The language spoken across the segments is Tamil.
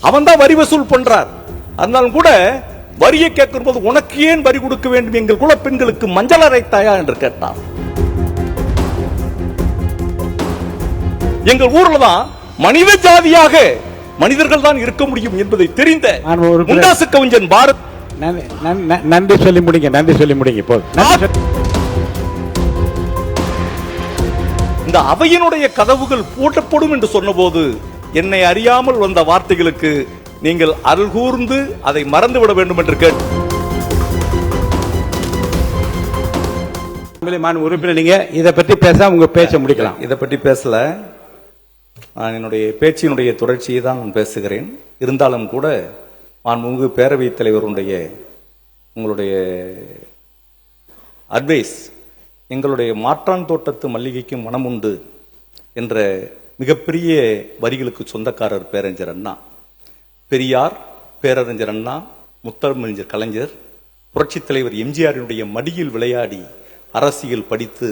அவன் தான் வரி வசூல் பண்றார். அதனாலும் கூட வரியை கேட்கும் போது உனக்கு ஏன் வரி கொடுக்க வேண்டும், எங்கள் குல பெண்களுக்கு மஞ்சள் அரைத்தாயா என்று கேட்டார். எங்கள் ஊர்ல தான் மனித ஜாதியாக மனிதர்கள் தான் இருக்க முடியும் என்பதை தெரிந்த முண்டாசு கவிஞன் பாரத். நன்றி சொல்லி முடிங்க, நன்றி சொல்லி முடிங்க. இந்த அவையினுடைய கதவுகள் பூட்டப்படும் என்று சொன்னபோது என்னை அறியாமல் வந்த வார்த்தைகளுக்கு நீங்கள் அருள் கூர்ந்து அதை மறந்துவிட வேண்டும் என்று கேட்டு உறுப்பினர் நீங்க இதை பற்றி பேச உங்க பேச்ச முடிக்கலாம். இதை பற்றி பேசல, நான் என்னுடைய பேச்சினுடைய தொடர்ச்சியை தான் நான் பேசுகிறேன். இருந்தாலும் கூட மாண்புமிகு பேரவைத் தலைவருடைய உங்களுடைய அட்வைஸ், எங்களுடைய மாற்றான் தோட்டத்து மல்லிகைக்கு மனம் உண்டு என்ற மிகப்பெரிய வரிகளுக்கு சொந்தக்காரர் பேரறிஞர் அண்ணா. பெரியார், பேரறிஞர் அண்ணா, முத்தமிழறிஞர் கலைஞர், புரட்சித் தலைவர் எம்ஜிஆரினுடைய மடியில் விளையாடி அரசியல் படித்து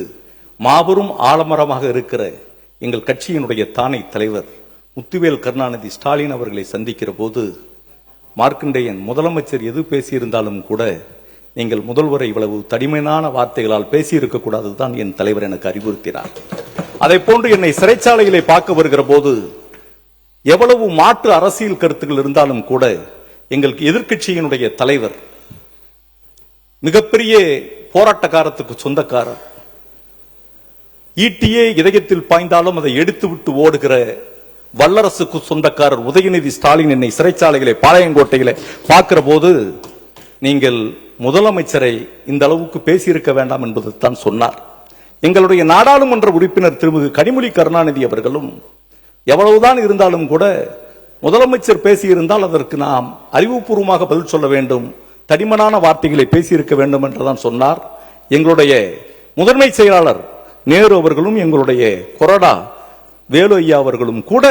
மாபெரும் ஆலமரமாக இருக்கிற எங்கள் கட்சியினுடைய தானை தலைவர் முத்துவேல் கருணாநிதி ஸ்டாலின் அவர்களை சந்திக்கிற போது மார்க்கண்டேயன் முதலமைச்சர் எது பேசியிருந்தாலும் கூட நீங்கள் முதல்வரை இவ்வளவு தடிமையான வார்த்தைகளால் பேசியிருக்க கூடாதுதான் என் தலைவர் எனக்கு அறிவுறுத்தினார். அதை போன்று என்னை சிறைச்சாலையிலே பார்க்க வருகிற போது எவ்வளவு மாற்று அரசியல் கருத்துக்கள் இருந்தாலும் கூட எங்களுக்கு எதிர்க்கட்சியினுடைய தலைவர் மிகப்பெரிய போராட்டக்காரத்துக்கு சொந்தக்காரர், ஈட்டியே இதயத்தில் பாய்ந்தாலும் அதை எடுத்துவிட்டு ஓடுகிற வல்லரசுக்கு சொந்தக்காரர் உதயநிதி ஸ்டாலின் என்னை சிறைச்சாலைகளை பாளையங்கோட்டையில பார்க்கிற போது நீங்கள் முதலமைச்சரை இந்த அளவுக்கு பேசியிருக்க வேண்டாம் என்பது தான் சொன்னார். எங்களுடைய நாடாளுமன்ற உறுப்பினர் திருமிகு கனிமொழி கருணாநிதி அவர்களும் எவ்வளவுதான் இருந்தாலும் கூட முதலமைச்சர் பேசியிருந்தால் அதற்கு நாம் அறிவுபூர்வமாக பதில் சொல்ல வேண்டும், தடிமனான வார்த்தைகளை பேசியிருக்க வேண்டும் என்றுதான் சொன்னார். எங்களுடைய முதன்மை செயலாளர் நேரு அவர்களும் எங்களுடைய கொறடா வேலு ஐயா அவர்களும் கூட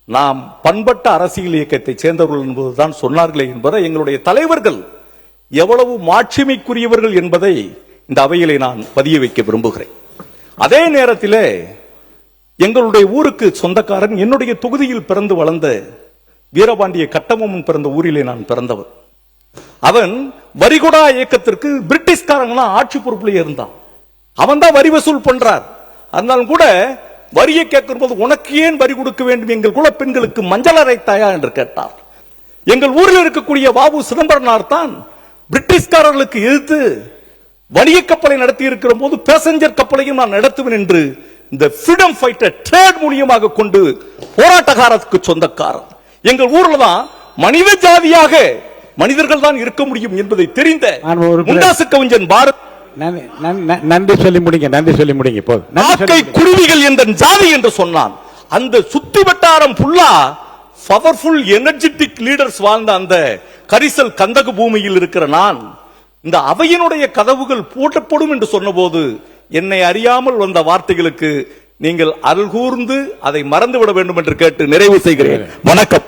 நாம் பண்பட்ட அரசியல் இயக்கத்தை சேர்ந்தவர்கள் என்பதுதான் சொன்னார்களே என்பதை எங்களுடைய தலைவர்கள் எவ்வளவு மாட்சிமைக்குரியவர்கள் என்பதை இந்த அவையிலே நான் பதிய வைக்க விரும்புகிறேன். அதே நேரத்தில் எங்களுடைய ஊருக்கு சொந்தக்காரன், என்னுடைய தொகுதியில் பிறந்து வளர்ந்த வீரபாண்டிய கட்டபொம்மன் பிறந்த ஊரிலே நான் பிறந்தவர். அவன் வரிகொடா இயக்கத்திற்கு பிரிட்டிஷ்காரங்க ஆட்சி பொறுப்பிலே இருந்தான். அவன் தான் வரி வசூல் பண்றார். அதனாலும் கூட வரியை கேட்கும் போது உனக்கு ஏன் வரி கொடுக்க வேண்டும், எங்கள் குல பெண்களுக்கு மஞ்சள் அரைத்தாயா என்று கேட்டார். எங்கள் ஊரில் இருக்கக்கூடிய வாவு சிதம்பரனார் தான் பிரிட்டிஷ்காரர்களுக்கு எதிர்த்து வணிக கப்பலை நடத்தி இருக்கிற போது பேசஞ்சர் கப்பலையும் நான் நடத்துவேன் என்று இந்த ஃப்ரீடம் ஃபைட்டர் ட்ரேட் மூலியமாக கொண்டு போராட்டக்காரத்துக்கு சொந்தக்காரர். எங்கள் ஊர்ல தான் மனித ஜாதியாக மனிதர்கள் தான் இருக்க முடியும் என்பதை தெரிந்த முண்டாசு கவிஞன் பாரத். நன்றி சொல்லி முடிங்க, நன்றி சொல்லி முடிங்க. குருவிகள் என்ற ஜாதி என்று சொன்னான். அந்த சுத்தி வட்டாரம் புல்லா பவர்ஃபுல் எனர்ஜெட்டிக் லீடர்ஸ் வாழ்ந்த அந்த கரிசல் கந்தக பூமியில் இருக்கிற நான் இந்த அவையினுடைய கதவுகள் பூட்டப்படும் என்று சொன்னபோது என்னை அறியாமல் வந்த வார்த்தைகளுக்கு நீங்கள் அருள் கூர்ந்து அதை மறந்துவிட வேண்டும் என்று கேட்டு நிறைவு செய்கிறேன். வணக்கம்.